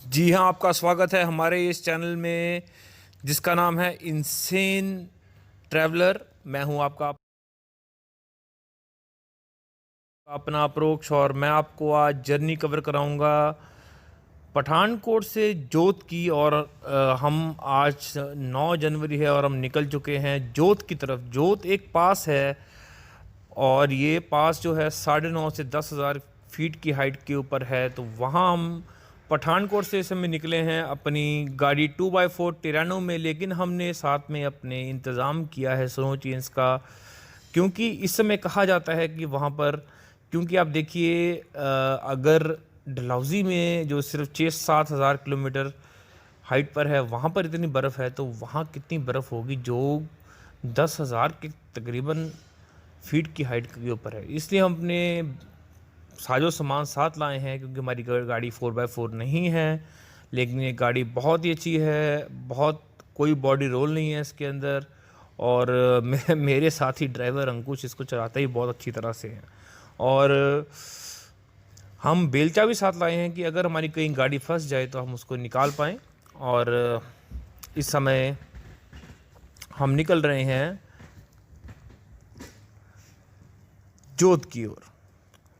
जी हाँ, आपका स्वागत है हमारे इस चैनल में जिसका नाम है इनसेन ट्रैवलर। मैं हूँ आपका अपना अप्रोक्ष और मैं आपको आज जर्नी कवर कराऊंगा पठानकोट से जोत की। और हम आज 9 जनवरी है और हम निकल चुके हैं जोत की तरफ। जोत एक पास है और ये पास जो है 9.5 से 10,000 फीट की हाइट के ऊपर है। तो वहाँ हम पठानकोट से इस समय निकले हैं अपनी गाड़ी 2x4 टिरानो में, लेकिन हमने साथ में अपने इंतज़ाम किया है स्नो चेन्स का, क्योंकि इस समय कहा जाता है कि वहाँ पर, क्योंकि आप देखिए अगर डलहौज़ी में जो सिर्फ 6-7 हज़ार किलोमीटर हाइट पर है वहाँ पर इतनी बर्फ़ है, तो वहाँ कितनी बर्फ़ होगी जो 10,000 के तकरीबन फीट की हाइट के ऊपर है। इसलिए हम अपने साजो सामान साथ लाए हैं, क्योंकि हमारी गाड़ी 4x4 नहीं है, लेकिन ये गाड़ी बहुत ही अच्छी है। बहुत कोई बॉडी रोल नहीं है इसके अंदर। और मेरे साथी ड्राइवर अंकुश इसको चलाता ही बहुत अच्छी तरह से है। और हम बेलचा भी साथ लाए हैं कि अगर हमारी कहीं गाड़ी फंस जाए तो हम उसको निकाल पाएँ। और इस समय हम निकल रहे हैं जोत की ओर।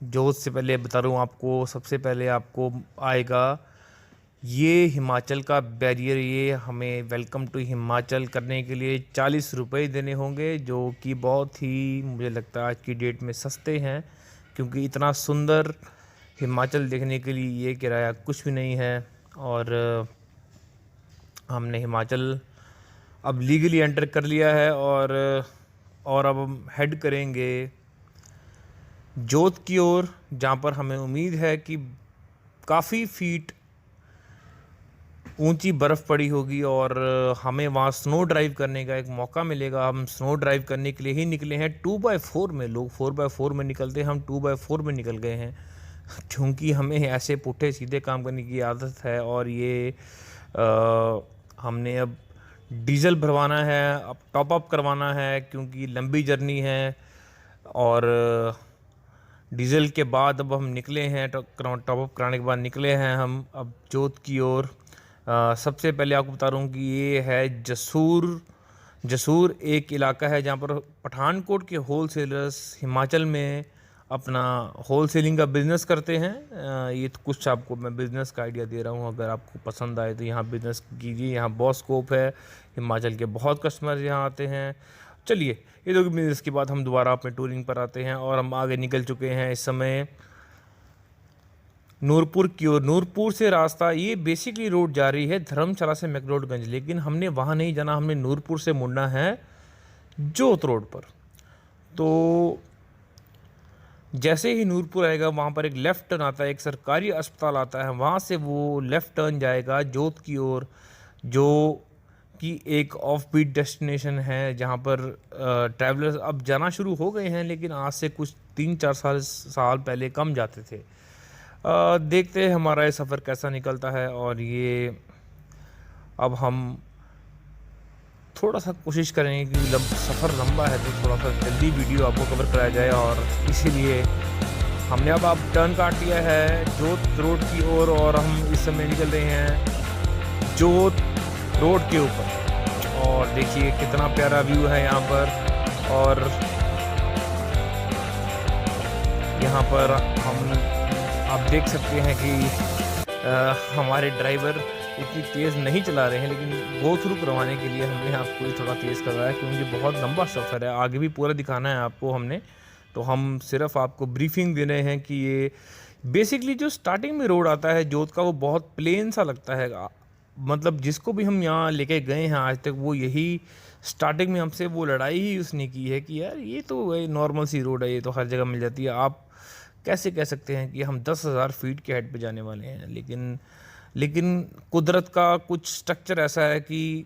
जोत से पहले बता रहा हूँ आपको, सबसे पहले आपको आएगा ये हिमाचल का बैरियर। ये हमें वेलकम टू हिमाचल करने के लिए 40 रुपये देने होंगे, जो कि बहुत ही मुझे लगता है आज की डेट में सस्ते हैं, क्योंकि इतना सुंदर हिमाचल देखने के लिए ये किराया कुछ भी नहीं है। और हमने हिमाचल अब लीगली एंटर कर लिया है। और अब हम हेड करेंगे जोत की ओर, जहाँ पर हमें उम्मीद है कि काफ़ी फीट ऊंची बर्फ़ पड़ी होगी और हमें वहाँ स्नो ड्राइव करने का एक मौका मिलेगा। हम स्नो ड्राइव करने के लिए ही निकले हैं 2x4 में। लोग 4x4 में निकलते हैं, हम 2x4 में निकल गए हैं, क्योंकि हमें ऐसे पुट्ठे सीधे काम करने की आदत है। और ये हमने अब डीजल भरवाना है, अब टॉप अप करवाना है, क्योंकि लंबी जर्नी है। और डीजल के बाद अब हम निकले हैं, टॉप अप कराने के बाद निकले हैं हम अब जोत की ओर। सबसे पहले आपको बता रहा हूँ कि ये है जसूर। जसूर एक इलाका है जहाँ पर पठानकोट के होल सेलर्स हिमाचल में अपना होल सेलिंग का बिज़नेस करते हैं। ये तो कुछ आपको मैं बिज़नेस का आइडिया दे रहा हूँ, अगर आपको पसंद आए तो यहाँ बिज़नेस कीजिए। यहाँ बहुत स्कोप है, हिमाचल के बहुत कस्टमर यहाँ आते हैं। चलिए, ये दो बिज़नेस के बाद हम दोबारा अपने टूरिंग पर आते हैं और हम आगे निकल चुके हैं इस समय नूरपुर की ओर। नूरपुर से रास्ता, ये बेसिकली रोड जा रही है धर्मशाला से मैक्लोडगंज, लेकिन हमने वहाँ नहीं जाना, हमने नूरपुर से मुड़ना है जोत रोड पर। तो जैसे ही नूरपुर आएगा वहाँ पर एक लेफ़्ट टर्न आता है, एक सरकारी अस्पताल आता है, वहाँ से वो लेफ़्ट टर्न जाएगा जोत की ओर, जो कि एक ऑफ बीट डेस्टिनेशन है, जहाँ पर ट्रैवलर्स अब जाना शुरू हो गए हैं, लेकिन आज से कुछ 3-4 साल पहले कम जाते थे। देखते हैं हमारा ये सफ़र कैसा निकलता है। और ये अब हम थोड़ा सा कोशिश करेंगे कि सफ़र लंबा है तो थोड़ा सा जल्दी वीडियो आपको कवर कराया जाए, और इसीलिए हमने अब टर्न काट लिया है जोत रोड की ओर और हम इस समय निकल रहे हैं जोत रोड के ऊपर। और देखिए कितना प्यारा व्यू है यहाँ पर। और यहाँ पर हम आप देख सकते हैं कि हमारे ड्राइवर इतनी तेज़ नहीं चला रहे हैं, लेकिन गो थ्रू करवाने के लिए हमने आपको थोड़ा तेज़ करवाया, क्योंकि बहुत लंबा सफ़र है, आगे भी पूरा दिखाना है आपको हमने। तो हम सिर्फ आपको ब्रीफिंग दे रहे हैं कि ये बेसिकली जो स्टार्टिंग में रोड आता है जोत का, वो बहुत प्लेन सा लगता है। मतलब जिसको भी हम यहाँ लेके गए हैं आज तक, वो यही स्टार्टिंग में हमसे वो लड़ाई ही उसने की है कि यार ये तो नॉर्मल सी रोड है, ये तो हर जगह मिल जाती है, आप कैसे कह सकते हैं कि हम 10,000 फीट के हाइट पे जाने वाले हैं। लेकिन कुदरत का कुछ स्ट्रक्चर ऐसा है कि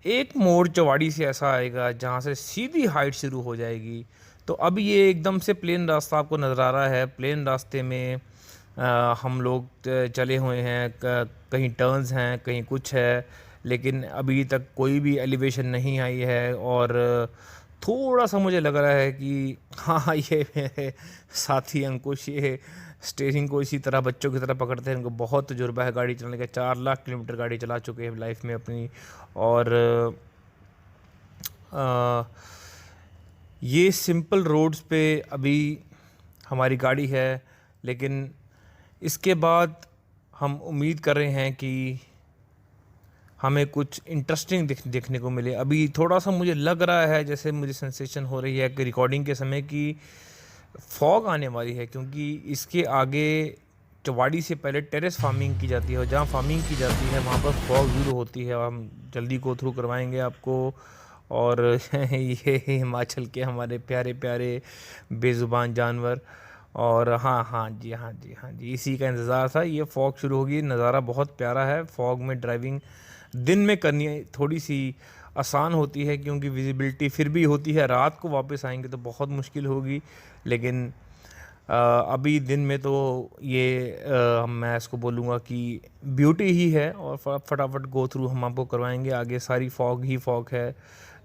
एक मोड़ चौवाड़ी से ऐसा आएगा जहाँ से सीधी हाइट शुरू हो जाएगी। तो अब ये एकदम से प्लेन रास्ता आपको नज़र आ रहा है। प्लेन रास्ते में हम लोग चले हुए हैं, कहीं टर्न्स हैं, कहीं कुछ है, लेकिन अभी तक कोई भी एलिवेशन नहीं आई है। और थोड़ा सा मुझे लग रहा है कि हाँ, ये मेरे साथी अंकुश ये स्टीयरिंग को इसी तरह बच्चों की तरह पकड़ते हैं, इनको बहुत तजुर्बा है गाड़ी चलाने का, 4 लाख किलोमीटर गाड़ी चला चुके हैं लाइफ में अपनी। और अ, ये सिंपल रोड्स पे अभी हमारी गाड़ी है, लेकिन इसके बाद हम उम्मीद कर रहे हैं कि हमें कुछ इंटरेस्टिंग देखने को मिले। अभी थोड़ा सा मुझे लग रहा है, जैसे मुझे सेंसेशन हो रही है कि रिकॉर्डिंग के समय की फॉग आने वाली है, क्योंकि इसके आगे चौवाड़ी से पहले टेरेस फार्मिंग की जाती है, और जहाँ फार्मिंग की जाती है वहाँ पर फॉग ज़रूर होती है। और हम जल्दी गो थ्रू करवाएंगे आपको। और ये हिमाचल के हमारे प्यारे प्यारे बेज़ुबान जानवर। और हाँ हाँ जी, हाँ जी, हाँ जी, इसी का इंतज़ार था। ये फॉग शुरू होगी, नज़ारा बहुत प्यारा है। फॉग में ड्राइविंग दिन में करनी थोड़ी सी आसान होती है, क्योंकि विजिबिलिटी फिर भी होती है। रात को वापस आएंगे तो बहुत मुश्किल होगी, लेकिन अभी दिन में तो ये मैं इसको बोलूँगा कि ब्यूटी ही है। और फटाफट गो थ्रू हम आपको करवाएंगे। आगे सारी फॉग ही फॉग है,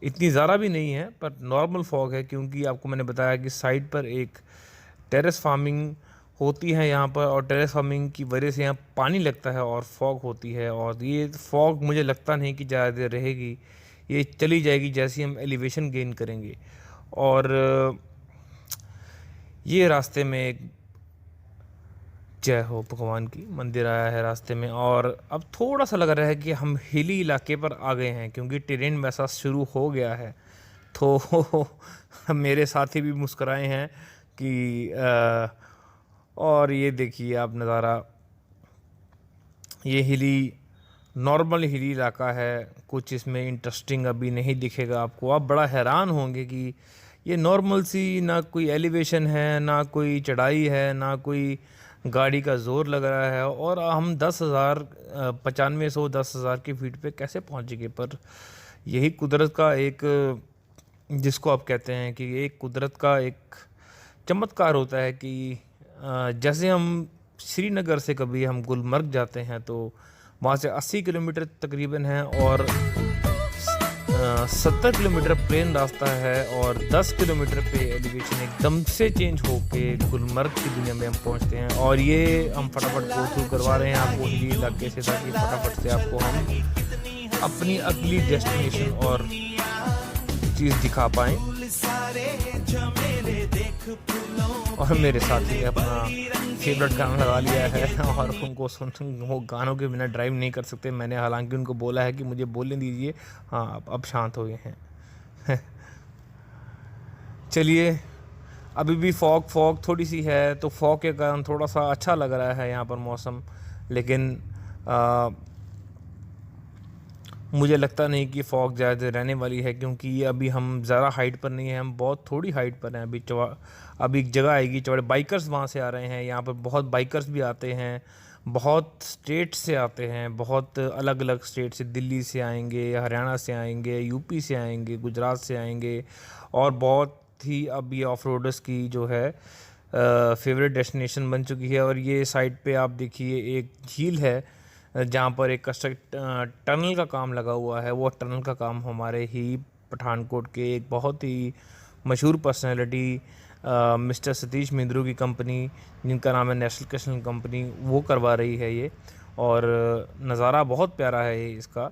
इतनी ज़्यादा भी नहीं है पर नॉर्मल फॉग है, क्योंकि आपको मैंने बताया कि साइड पर एक टेरेस फार्मिंग होती है यहाँ पर, और टेरेस फार्मिंग की वजह से यहाँ पानी लगता है और फॉग होती है। और ये फॉग मुझे लगता नहीं कि ज़्यादा देर रहेगी, ये चली जाएगी जैसे हम एलिवेशन गेन करेंगे। और ये रास्ते में एक जय हो भगवान की मंदिर आया है रास्ते में। और अब थोड़ा सा लग रहा है कि हम हिली इलाके पर आ गए हैं, क्योंकि टेरेन वैसा शुरू हो गया है। तो मेरे साथी भी मुस्कुराए हैं कि और ये देखिए आप नज़ारा, ये हिली नॉर्मल हिली इलाका है, कुछ इसमें इंटरेस्टिंग अभी नहीं दिखेगा आपको। आप बड़ा हैरान होंगे कि ये नॉर्मल सी, ना कोई एलिवेशन है, ना कोई चढ़ाई है, ना कोई गाड़ी का ज़ोर लग रहा है, और हम 10,000 9500 10,000 की फीट पे कैसे पहुंच गए। पर यही कुदरत का एक, जिसको आप कहते हैं कि एक कुदरत का एक चमत्कार होता है कि जैसे हम श्रीनगर से कभी हम गुलमर्ग जाते हैं तो वहाँ से 80 किलोमीटर तकरीबन है, और 70 किलोमीटर प्लेन रास्ता है, और 10 किलोमीटर पे एलिवेशन एकदम से चेंज होके गुलमर्ग की दुनिया में हम पहुँचते हैं। और ये हम फटाफट गो थ्रू करवा रहे हैं आपको हिली इलाके से, ताकि फटाफट से आपको हम अपनी अगली डेस्टिनेशन और चीज़ दिखा पाएँ। और मेरे साथी ने अपना फेवरेट गाना लगा लिया है, और उनको वो गानों के बिना ड्राइव नहीं कर सकते। मैंने हालांकि उनको बोला है कि मुझे बोलने दीजिए, हाँ अब शांत हो गए हैं। चलिए, अभी भी फॉग थोड़ी सी है, तो फॉग के कारण थोड़ा सा अच्छा लग रहा है यहाँ पर मौसम, लेकिन मुझे लगता नहीं कि फॉग ज़्यादा रहने वाली है, क्योंकि ये अभी हम ज़्यादा हाइट पर नहीं हैं, हम बहुत थोड़ी हाइट पर हैं। अभी एक जगह आएगी चौड़े, बाइकर्स वहाँ से आ रहे हैं, यहाँ पर बहुत बाइकर्स भी आते हैं, बहुत स्टेट से आते हैं, बहुत अलग अलग स्टेट से, दिल्ली से आएंगे, हरियाणा से आएंगे, यूपी से आएंगे, गुजरात से आएंगे। और बहुत ही अब ये ऑफ रोडर्स की जो है फेवरेट डेस्टिनेशन बन चुकी है। और ये साइड पे आप देखिए एक झील है, जहाँ पर एक टनल का काम लगा हुआ है। वो टनल का काम हमारे ही पठानकोट के एक बहुत ही मशहूर पर्सनैलिटी मिस्टर सतीश मिंद्रू की कंपनी, जिनका नाम है नेशनल कृष्ण कंपनी, वो करवा रही है ये। और नज़ारा बहुत प्यारा है ये इसका।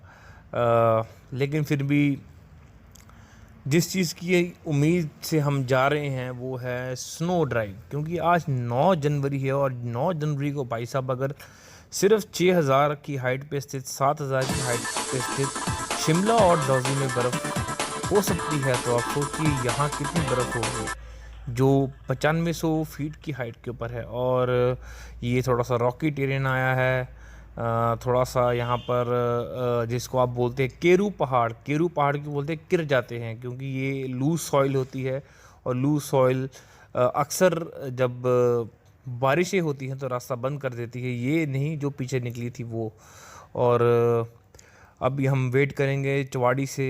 लेकिन फिर भी जिस चीज़ की उम्मीद से हम जा रहे हैं वो है स्नो ड्राइव, क्योंकि आज 9 जनवरी है, और 9 जनवरी को भाई साहब अगर सिर्फ 6,000 की हाइट पे स्थित, 7,000 की हाइट पे स्थित शिमला और डोजी में बर्फ़ हो सकती है, तो आप सोचिए यहाँ कितनी बर्फ़ होगी, जो 9500 फीट की हाइट के ऊपर है। और ये थोड़ा सा रॉकी टेरेन आया है, थोड़ा सा यहाँ पर जिसको आप बोलते हैं केरू पहाड़ क्यों बोलते हैं, गिर जाते हैं, क्योंकि ये लूज सॉइल होती है। और लूज सॉइल अक्सर जब बारिशें होती हैं तो रास्ता बंद कर देती है, ये नहीं जो पीछे निकली थी वो। और अभी हम वेट करेंगे चौवाड़ी से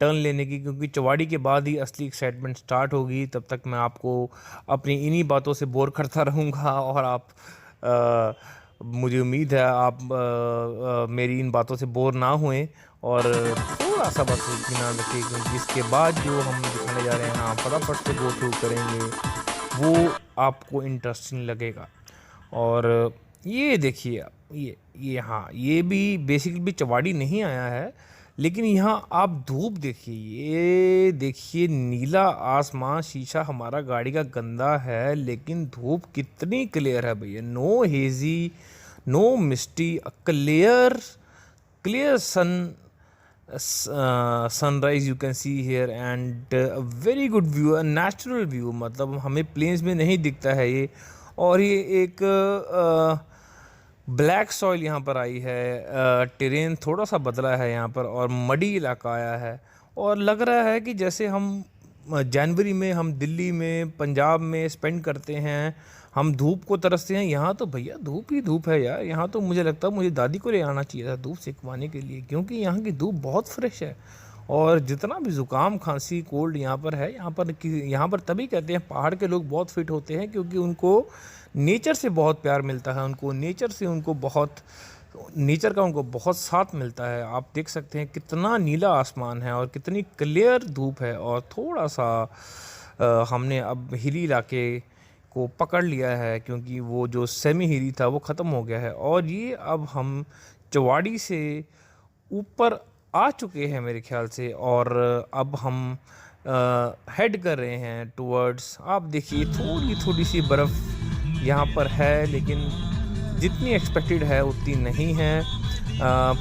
टर्न लेने की, क्योंकि चौवाड़ी के बाद ही असली एक्साइटमेंट स्टार्ट होगी। तब तक मैं आपको अपनी इन्हीं बातों से बोर करता रहूँगा, और आप मुझे उम्मीद है आप मेरी इन बातों से बोर ना हुए और थोड़ा सा बस इत्मीनान रखिए, क्योंकि इसके बाद जो हम दिखाने जा रहे हैं, हाँ फटाफट से गो थ्रू करेंगे, वो आपको इंटरेस्टिंग लगेगा। और ये देखिए आप, ये हाँ, ये भी बेसिकली चवाड़ी नहीं आया है, लेकिन यहाँ आप धूप देखिए, ये देखिए नीला आसमान, शीशा हमारा गाड़ी का गंदा है, लेकिन धूप कितनी क्लियर है भैया, no hazy, no misty, clear clear sunrise you can see here, and very good view, natural view, मतलब हमें प्लेन्स में नहीं दिखता है ये। और ये एक ब्लैक सॉइल यहाँ पर आई है, टेरेन थोड़ा सा बदला है यहाँ पर, और मडी इलाका आया है, और लग रहा है कि जैसे हम जनवरी में हम दिल्ली में, पंजाब में स्पेंड करते हैं, हम धूप को तरसते हैं, यहाँ तो भैया धूप ही धूप है यार। यहाँ तो मुझे लगता है मुझे दादी को ले आना चाहिए था धूप सेकवाने के लिए, क्योंकि यहाँ की धूप बहुत फ्रेश है। और जितना भी ज़ुकाम खांसी कोल्ड यहाँ पर है, यहाँ पर तभी कहते हैं पहाड़ के लोग बहुत फिट होते हैं, क्योंकि उनको नेचर से बहुत प्यार मिलता है, उनको नेचर से नेचर का उनको बहुत साथ मिलता है। आप देख सकते हैं कितना नीला आसमान है और कितनी क्लियर धूप है, और थोड़ा सा हमने अब हिली इलाके को पकड़ लिया है, क्योंकि वो जो सेमी हिली था वो ख़त्म हो गया है, और ये अब हम चवाड़ी से ऊपर आ चुके हैं मेरे ख्याल से, और अब हम हेड कर रहे हैं टुवर्ड्स, आप देखिए थोड़ी थोड़ी सी बर्फ़ यहाँ पर है, लेकिन जितनी एक्सपेक्टेड है उतनी नहीं है।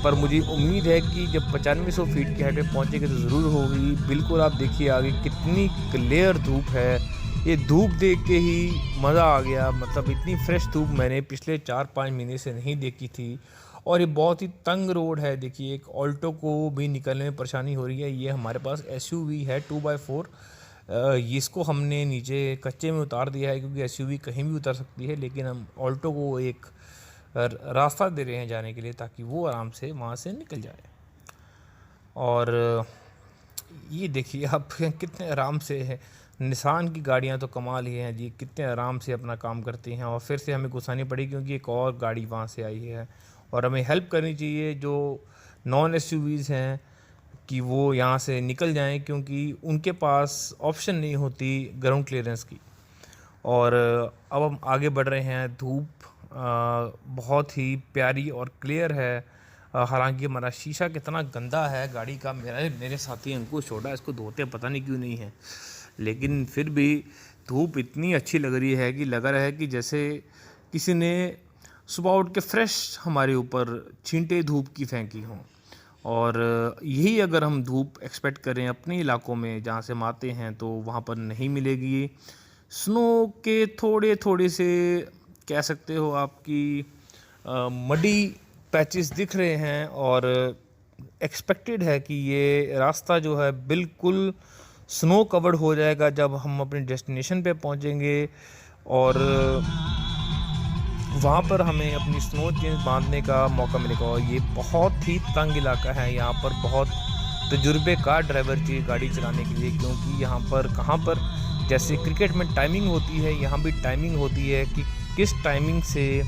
पर मुझे उम्मीद है कि जब 9500 फीट की हाइट पे पहुँचेंगे तो ज़रूर होगी। बिल्कुल आप देखिए आगे कितनी क्लियर धूप है, ये धूप देख के ही मज़ा आ गया, मतलब इतनी फ्रेश धूप मैंने पिछले 4-5 महीने से नहीं देखी थी। और ये बहुत ही तंग रोड है, देखिए एक ऑल्टो को भी निकलने में परेशानी हो रही है। ये हमारे पास एसयूवी है 2x4, इसको हमने नीचे कच्चे में उतार दिया है, क्योंकि एसयूवी कहीं भी उतर सकती है, लेकिन हम ऑल्टो को एक रास्ता दे रहे हैं जाने के लिए, ताकि वो आराम से वहाँ से निकल जाए। और ये देखिए आप कितने आराम से है, निसान की गाड़ियाँ तो कमाल ही हैं जी, कितने आराम से अपना काम करती हैं। और फिर से हमें घुसानी पड़ी, क्योंकि एक और गाड़ी वहाँ से आई है, और हमें हेल्प करनी चाहिए जो नॉन एसयूवीज़ हैं कि वो यहाँ से निकल जाएं, क्योंकि उनके पास ऑप्शन नहीं होती ग्राउंड क्लियरेंस की। और अब हम आगे बढ़ रहे हैं। धूप बहुत ही प्यारी और क्लियर है, हालांकि हमारा शीशा कितना गंदा है गाड़ी का, मेरे साथी अंकुश छोटा, इसको धोते पता नहीं क्यों नहीं है, लेकिन फिर भी धूप इतनी अच्छी लग रही है कि लग रहा है कि जैसे किसी ने सुबह उठ के फ्रेश हमारे ऊपर छींटे धूप की फेंकी हों। और यही अगर हम धूप एक्सपेक्ट करें अपने इलाकों में जहाँ से हम आते हैं, तो वहाँ पर नहीं मिलेगी। स्नो के थोड़े थोड़े से कह सकते हो आपकी मडी पैचेस दिख रहे हैं, और एक्सपेक्टेड है कि ये रास्ता जो है बिल्कुल स्नो कवर्ड हो जाएगा जब हम अपने डेस्टिनेशन पे पहुंचेंगे, और वहाँ पर हमें अपनी स्नो चेंज बांधने का मौका मिलेगा। और ये बहुत ही तंग इलाका है, यहाँ पर बहुत तजुर्बेकार ड्राइवर चाहिए गाड़ी चलाने के लिए, क्योंकि यहाँ पर कहाँ पर जैसे क्रिकेट में टाइमिंग होती है, यहाँ भी टाइमिंग होती है कि किस टाइमिंग से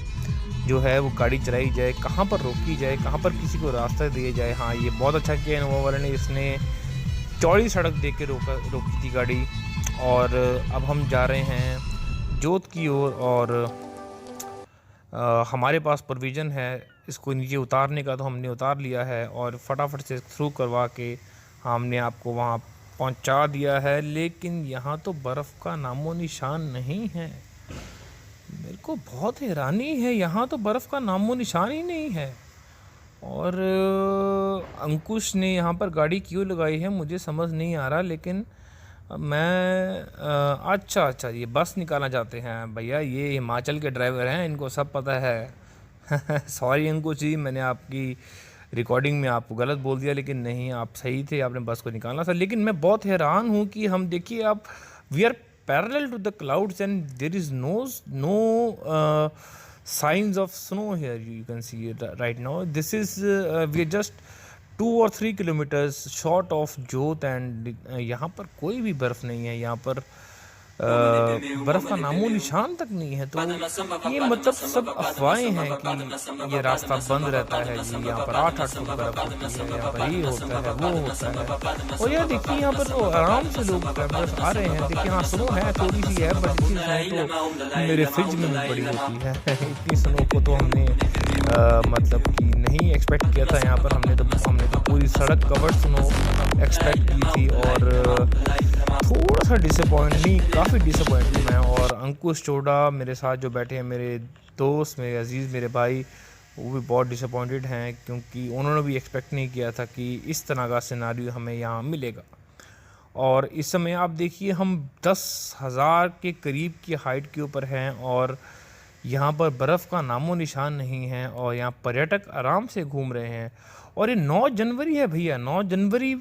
जो है वो गाड़ी चलाई जाए, कहाँ पर रोकी जाए, कहाँ पर किसी को रास्ता दिया जाए। हाँ, ये बहुत अच्छा किया इनोवा वाले ने, इसने चौड़ी सड़क दे के रोकी थी गाड़ी। और अब हम जा रहे हैं जोत की ओर, और हमारे पास प्रोविज़न है इसको नीचे उतारने का, तो हमने उतार लिया है और फटाफट से थ्रू करवा के हमने आपको वहाँ पहुँचा दिया है। लेकिन यहाँ तो बर्फ़ का नामो निशान नहीं है, मेरे को बहुत हैरानी है, यहाँ तो बर्फ़ का नामो निशान ही नहीं है। और अंकुश ने यहाँ पर गाड़ी क्यों लगाई है मुझे समझ नहीं आ रहा, लेकिन मैं अच्छा ये बस निकालना चाहते हैं भैया, ये हिमाचल के ड्राइवर हैं, इनको सब पता है। सॉरी अंकुश जी, मैंने आपकी रिकॉर्डिंग में आपको गलत बोल दिया, लेकिन नहीं, आप सही थे, आपने बस को निकालना था। लेकिन मैं बहुत हैरान हूँ कि हम देखिए आप, we are parallel to the clouds and there is no signs of snow here. You can see it right now. This is we are just 2 or 3 kilometers short of जोत, एंड यहाँ पर कोई भी बर्फ़ नहीं है। यहाँ पर बर्फ़ का नामो निशान तक नहीं है। तो ये मतलब सब अफ़वाहें हैं कि ये रास्ता बंद रहता है जी, यहाँ पर 8-8 फुट बर्फ़ होती है, यहाँ पर ये होता है, वो होता है। और यार देखिए यहाँ पर तो आराम से लोग ट्रैवलर्स आ रहे हैं। देखिए हाँ, स्नो है, थोड़ी-सी है, बट इतनी स्नो तो मेरे फ्रिज में भी पड़ी होती है। इतनी स्नो को तो हमने मतलब कि नहीं एक्सपेक्ट किया था यहाँ पर। हमने तो पूरी सड़क कवर्ड स्नो एक्सपेक्ट की थी। और थोड़ा-सा डिसअपॉइंट नहीं, काफ़ी डिसअपॉइंट हूँ मैं। और अंकुश चोपड़ा मेरे साथ जो बैठे हैं, मेरे दोस्त, मेरे अज़ीज़, मेरे भाई, वो भी बहुत डिसअपॉइंटेड हैं, क्योंकि उन्होंने भी एक्सपेक्ट नहीं किया था कि इस तरह का सिनेरियो हमें यहाँ मिलेगा। और इस समय आप देखिए हम 10,000 के करीब की हाइट के ऊपर हैं और यहाँ पर बर्फ़ का नामो निशान नहीं है और यहाँ पर्यटक आराम से घूम रहे हैं। और ये 9 जनवरी है भैया, 9 जनवरी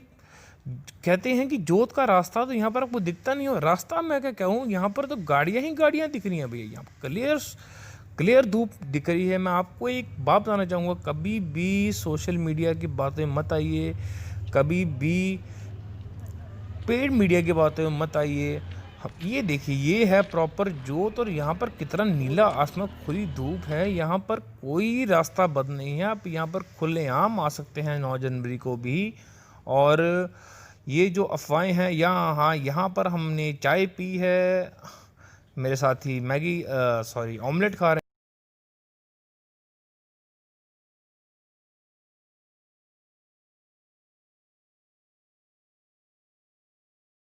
कहते हैं कि जोत का रास्ता तो यहाँ पर आपको दिखता नहीं हो। रास्ता मैं क्या कहूँ, यहाँ पर तो गाड़ियाँ ही गाड़ियाँ दिख रही हैं भैया। यहाँ पर क्लियर धूप दिख रही है। मैं आपको एक बात बताना चाहूँगा, कभी भी सोशल मीडिया की बातें मत आइए, कभी भी पेड मीडिया की बातें मत आइए। ये देखिए, ये है प्रॉपर जोत और यहाँ पर कितना नीला आसमान, खुली धूप है। यहाँ पर कोई रास्ता बंद नहीं है, आप यहाँ पर खुलेआम आ सकते हैं 9 जनवरी को भी। और ये जो अफवाहें हैं, यहाँ पर हमने चाय पी है, मेरे साथी ऑमलेट खा रहे हैं।